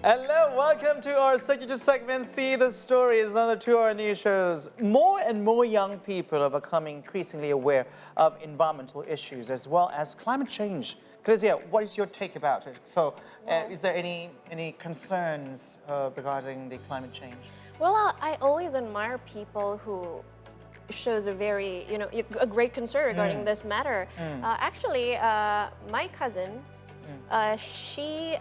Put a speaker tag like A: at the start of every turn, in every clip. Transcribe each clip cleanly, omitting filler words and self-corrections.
A: Hello, welcome to our signature segment, See the Stories, another to our new shows. More and more young people are becoming increasingly aware of environmental issues as well as climate change. Kezia, what is your take about it? So, is there any concerns regarding the climate change?
B: Well, I always admire people who shows a very, a great concern regarding this matter. Actually, my cousin, she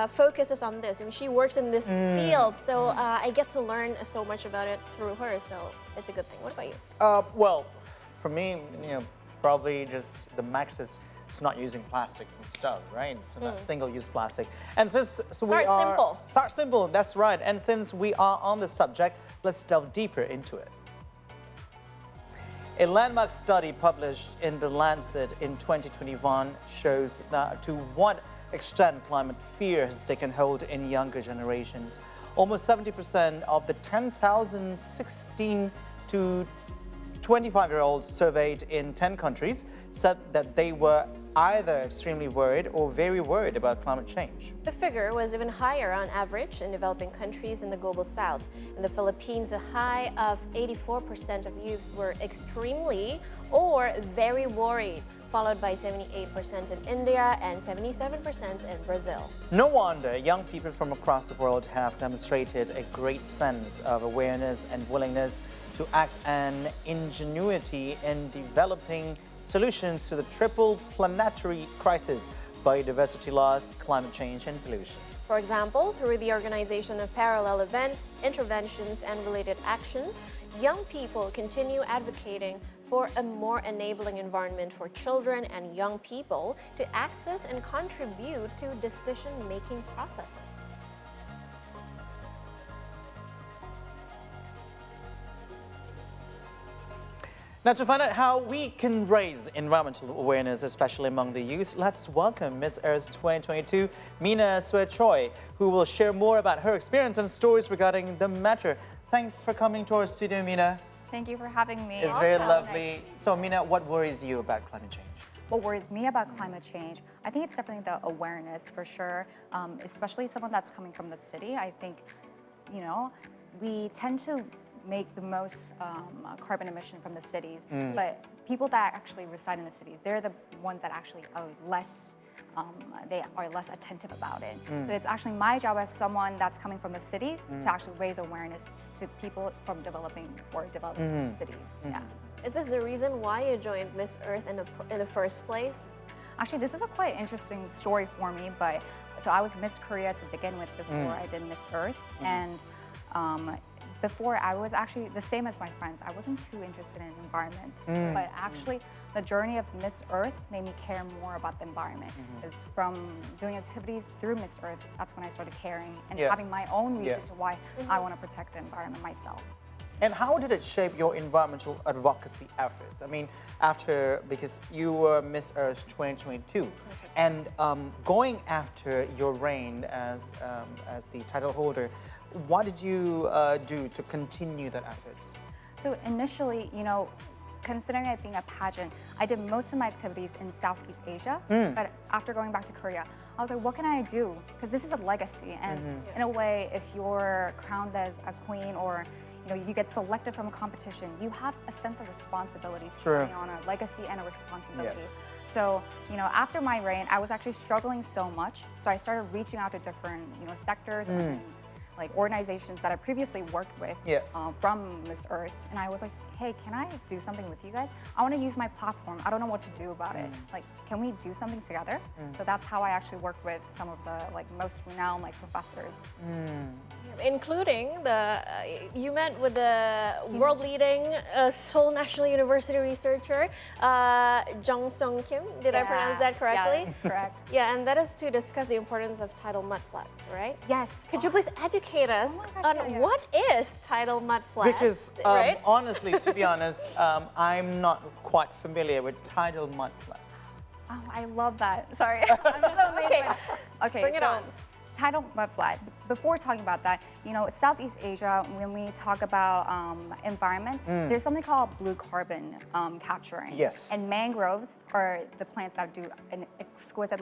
B: focuses on this. I mean, she works in this field, so I get to learn so much about it through her. So it's a good thing. What about you?
A: Well, for me, probably just the max is not using plastics and stuff, right? So not single-use plastic. And Start simple. That's right. And since we are on the subject, let's delve deeper into it. A landmark study published in The Lancet in 2021 shows that to what extent climate fear has taken hold in younger generations. Almost 70% of the 10,000 16 to 25-year-olds surveyed in 10 countries said that they were either extremely worried or very worried about climate change.
B: The figure was even higher on average in developing countries in the global south. In the Philippines, a high of 84% of youths were extremely or very worried, followed by 78% in India and 77% in Brazil.
A: No wonder young people from across the world have demonstrated a great sense of awareness and willingness to act and ingenuity in developing solutions to the triple planetary crisis: biodiversity loss, climate change, and pollution.
B: For example, through the organization of parallel events, interventions, and related actions, young people continue advocating for a more enabling environment for children and young people to access and contribute to decision-making processes.
A: Now, to find out how we can raise environmental awareness, especially among the youth, let's welcome Miss Earth 2022, Mina Sue Choi, who will share more about her experience and stories regarding the matter. Thanks for coming to our studio, Mina.
C: Thank you for having me.
A: It's very lovely. So, Mina, what worries you about climate change?
C: What worries me about climate change, I think it's definitely the awareness for sure, especially someone that's coming from the city. I think, we tend to make the most carbon emission from the cities, but people that actually reside in the cities, they're the ones that actually are less, they are less attentive about it. So it's actually my job as someone that's coming from the cities to actually raise awareness to people from developing cities. Yeah.
B: Is this the reason why you joined Miss Earth in the first place?
C: Actually, this is a quite interesting story for me, but so I was Miss Korea to begin with before I did Miss Earth, and before, I was actually the same as my friends. I wasn't too interested in environment, but actually the journey of Miss Earth made me care more about the environment. Because from doing activities through Miss Earth, that's when I started caring and having my own reason to why I want to protect the environment myself.
A: And how did it shape your environmental advocacy efforts? I mean, because you were Miss Earth 2022, and going after your reign as the title holder, what did you do to continue that efforts?
C: So initially, considering it being a pageant, I did most of my activities in Southeast Asia. But after going back to Korea, I was like, what can I do? Because this is a legacy. And in a way, if you're crowned as a queen or you get selected from a competition, you have a sense of responsibility to carry on a legacy and a responsibility.
A: Yes.
C: So, after my reign, I was actually struggling so much. So I started reaching out to different, sectors and like organizations that I previously worked with from Miss Earth, and I was like, hey, can I do something with you guys? I want to use my platform. I don't know what to do about it. Like, can we do something together? So that's how I actually worked with some of the most renowned professors.
B: Including you met with the world-leading Seoul National University researcher, Jung Sung Kim. Did I pronounce that correctly?
C: Yes, correct.
B: Yeah, and that is to discuss the importance of tidal mudflats, right?
C: Yes.
B: Could you please educate us on what is tidal mudflats?
A: Because honestly, to be honest, I'm not quite familiar with tidal mudflats.
C: Oh, I love that. Sorry. I'm so amazed. Okay,
B: bring it on.
C: Tidal mudflat. Before talking about that, Southeast Asia, when we talk about environment, there's something called blue carbon capturing.
A: Yes.
C: And mangroves are the plants that do an exquisite,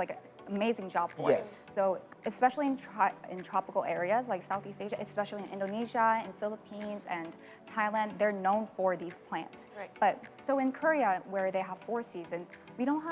C: amazing job for
A: Yes.
C: it. So especially in tropical areas like Southeast Asia, especially in Indonesia and Philippines and Thailand, they're known for these plants.
B: Right.
C: But so in Korea, where they have 4 seasons, we don't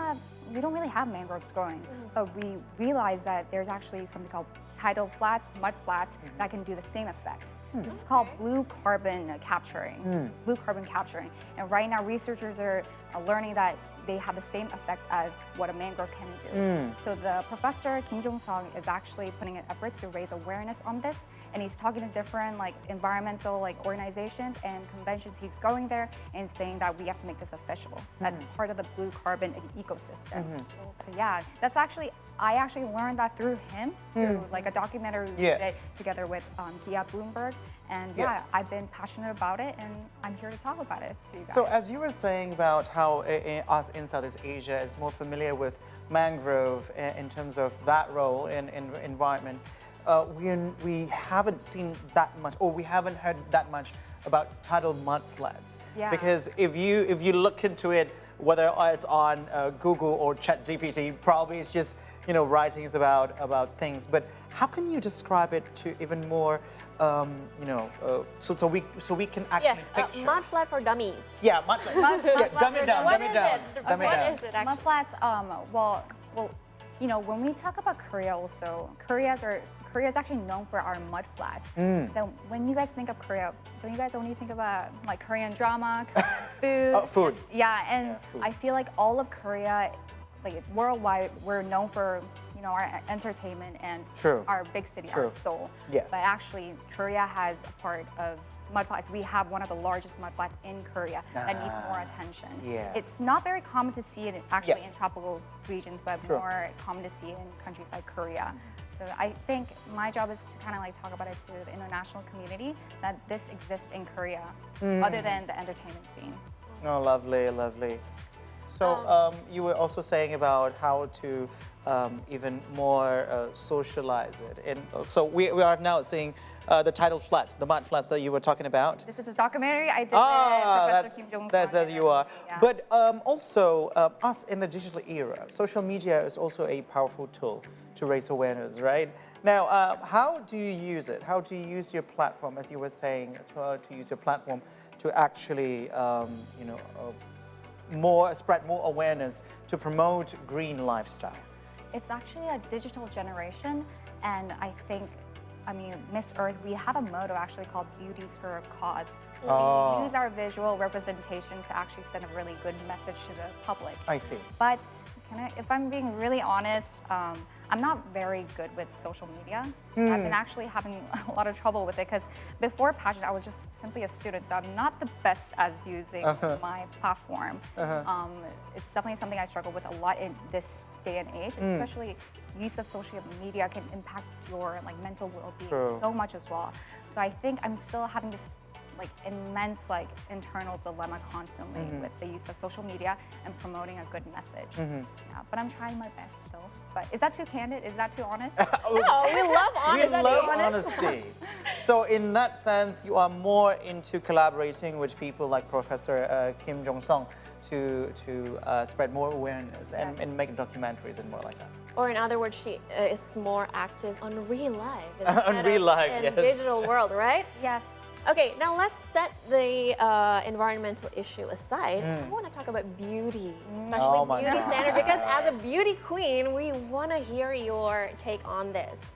C: really have mangroves growing. But we realize that there's actually something called tidal flats, mud flats, that can do the same effect. This is called blue carbon capturing. Blue carbon capturing. And right now, researchers are learning that they have the same effect as what a mangrove can do. So the professor Kim Jong-sung is actually putting in efforts to raise awareness on this, and he's talking to different environmental organizations and conventions. He's going there and saying that we have to make this official. That's part of the blue carbon ecosystem. So yeah, I actually learned that through him, through a documentary we did together with Dia Bloomberg. And yeah, I've been passionate about it, and I'm here to talk about it to you guys.
A: So as you were saying about how us in Southeast Asia is more familiar with mangrove in terms of that role in environment, we haven't seen that much, or we haven't heard that much about tidal mudflats.
C: Yeah.
A: Because if you look into it, whether it's on Google or ChatGPT, probably it's just writings about things. But how can you describe it to even more, so we can actually picture?
B: Mud flat for dummies.
A: Yeah, mudflat. Yeah, dumb it down.
B: What
A: Dumb it
B: is
A: down.
B: it?
A: Dumb it
B: What
A: down.
B: is it actually?
C: Mud flats, well, when we talk about Korea also, Korea is actually known for our mud flats. So when you guys think of Korea, don't you guys only think about Korean drama, Korean food?
A: Food.
C: Yeah, and
A: food.
C: I feel like all of Korea, worldwide, we're known for our entertainment and
A: True.
C: our big city,
A: True.
C: our Seoul.
A: Yes.
C: But actually, Korea has a part of mudflats. We have one of the largest mudflats in Korea that needs more attention.
A: Yeah.
C: It's not very common to see it actually
A: Yeah.
C: in tropical regions, but
A: Sure.
C: more common to see in countries like Korea. So I think my job is to kind of talk about it to the international community that this exists in Korea, other than the entertainment scene.
A: Oh, lovely, lovely. So you were also saying about how to even more socialize it. And so we are now seeing the tidal flats, the mud flats that you were talking about.
C: This is a documentary I did with Professor Kim Jong-sung.
A: That's you are.
C: Yeah.
A: But also, us in the digital era, social media is also a powerful tool to raise awareness, right? Now, how do you use it? How do you use your platform, as you were saying, to use your platform to actually, spread more awareness to promote green lifestyle?
C: It's actually a digital generation, and I think, Miss Earth, we have a motto actually called Beauties for a Cause. We use our visual representation to actually send a really good message to the public.
A: I see.
C: But if I'm being really honest, I'm not very good with social media. I've been actually having a lot of trouble with it because before pageant, I was just simply a student, so I'm not the best as using my platform. It's definitely something I struggle with a lot in this day and age, especially use of social media can impact your mental well-being
A: True.
C: so much as well. So I think I'm still having this immense internal dilemma constantly with the use of social media and promoting a good message. Yeah, but I'm trying my best still. But is that too candid? Is that too honest?
B: No, we love honesty.
A: We love honesty. So in that sense, you are more into collaborating with people like Professor Kim Jong-sung to spread more awareness and make documentaries and more like that.
B: Or in other words, she is more active on real life.
A: On real life,
B: in
A: yes.
B: digital world, right?
C: Yes.
B: Okay, now let's set the environmental issue aside. I want to talk about beauty, especially
A: Oh my
B: beauty
A: God.
B: standard, because as a beauty queen, we want to hear your take on this.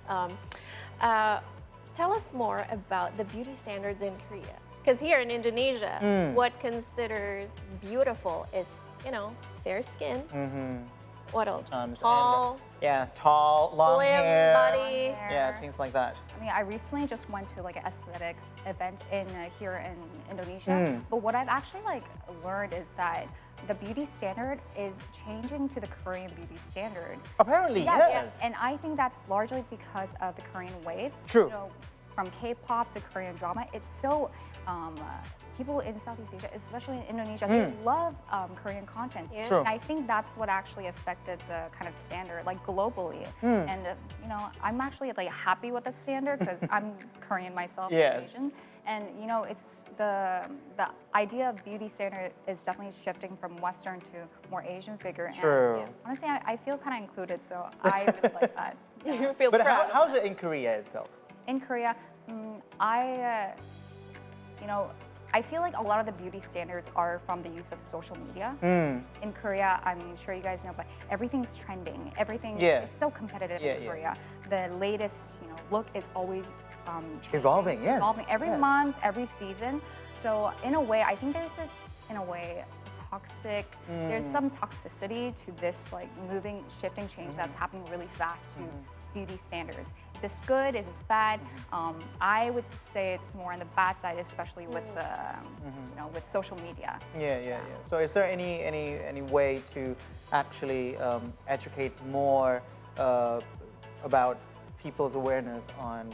B: Tell us more about the beauty standards in Korea. Because here in Indonesia, what considers beautiful is, fair skin. What else? Tall,
A: Tall, long
B: slim
A: hair.
B: body.
A: Yeah, things like that.
C: I recently just went to an aesthetics event here in Indonesia. But what I've actually learned is that the beauty standard is changing to the Korean beauty standard.
A: Apparently, yes.
C: And I think that's largely because of the Korean wave.
A: True.
C: From K-pop to Korean drama, it's so people in Southeast Asia, especially in Indonesia, they love Korean content.
B: Yeah.
A: True.
C: And I think that's what actually affected the kind of standard, like globally. And you know, I'm actually like happy with the standard because I'm Korean myself,
A: Yes.
C: Asian. And you know, it's the idea of beauty standard is definitely shifting from Western to more Asian figure.
A: True.
C: And honestly, I feel kind of included, so I really like that.
B: You feel
A: But
B: proud.
A: how's it in Korea itself?
C: In Korea, you know, I feel like a lot of the beauty standards are from the use of social media. In Korea, I'm sure you guys know, but everything's trending. Everything,
A: Yeah.
C: it's so competitive
A: Yeah,
C: in
A: yeah.
C: Korea. The latest, you know, look is always changing,
A: Evolving, yes,
C: evolving every
A: yes.
C: month, every season. So in a way, I think there's this, in a way, toxic. There's some toxicity to this like moving, shifting change that's happening really fast to beauty standards. Is this good? Is this bad? I would say it's more on the bad side, especially with the, you know, with social media.
A: Yeah. So is there any way to actually educate more about people's awareness on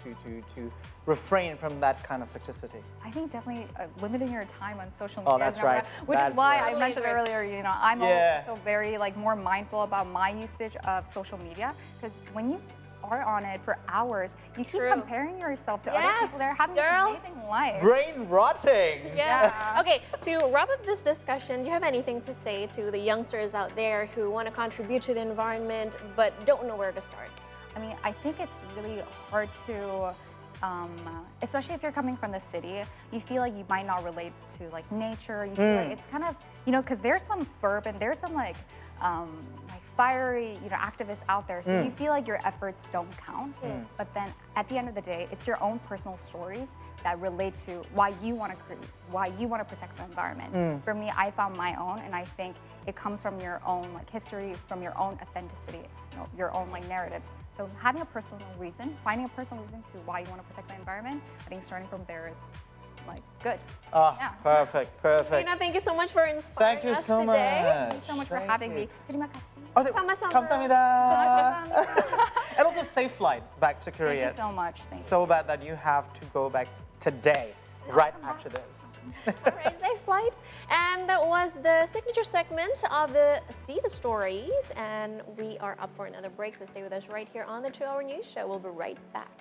A: to refrain from that kind of toxicity?
C: I think definitely limiting your time on social
A: Oh,
C: media
A: that's
C: is number
A: right.
C: one, which
A: That's
C: is why
A: right.
C: I mentioned
B: Totally agree.
C: earlier, you know, I'm
A: Yeah.
C: also very like more mindful about my usage of social media because when you are on it for hours, you keep
B: True.
C: comparing yourself to other
B: Yes,
C: people that are having
B: girl.
C: this amazing life.
A: Brain rotting.
B: Yeah. Okay, to wrap up this discussion, do you have anything to say to the youngsters out there who want to contribute to the environment but don't know where to start?
C: I mean, I think it's really hard to, especially if you're coming from the city, you feel like you might not relate to like nature. You feel like it's kind of, you know, because there's some fervent, there's some like fiery, you know, activists out there. So you feel like your efforts don't count. But then at the end of the day, it's your own personal stories that relate to why you want to create, why you want to protect the environment. For me, I found my own, and I think it comes from your own like history, from your own authenticity, you know, your own like narratives. So having a personal reason, finding a personal reason to why you want to protect the environment, I think starting from there is like good.
A: Ah,
C: Yeah.
A: perfect.
B: Mina, thank you so much for inspiring
A: Thank you
B: us
A: so
B: today.
A: much.
C: Thank you so much for
A: Thank
C: having
A: you.
C: me. Terima kasih.
A: Oh,
B: Sama-sama.
A: 감사합니다. And also safe flight back to
C: Thank
A: Korea.
C: you so much. Thank you.
A: So bad that you have to go back today, right after this.
B: All right, safe flight. And that was the signature segment of the See the Stories. And we are up for another break, so stay with us right here on the 2 Hour News Show. We'll be right back.